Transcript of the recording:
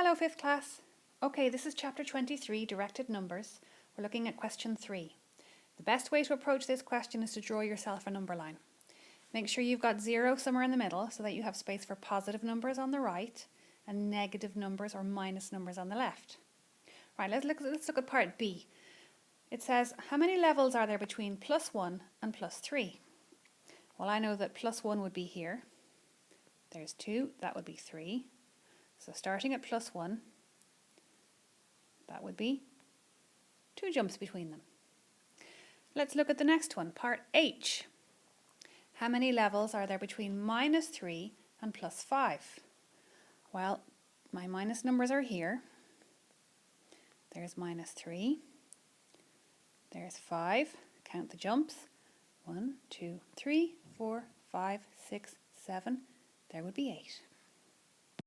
Hello, 5th class. Okay, this is chapter 23, directed numbers. We're looking at question 3. The best way to approach this question is to draw yourself a number line. Make sure you've got 0 somewhere in the middle so that you have space for positive numbers on the right and negative numbers or minus numbers on the left. Right, let's look at part B. It says, how many levels are there between +1 and +3? Well, I know that +1 would be here. There's 2, that would be 3. So starting at +1, that would be 2 jumps between them. Let's look at the next one, part H. How many levels are there between -3 and +5? Well, my minus numbers are here. There's -3. There's 5. Count the jumps. 1, 2, 3, 4, 5, 6, 7. There would be 8.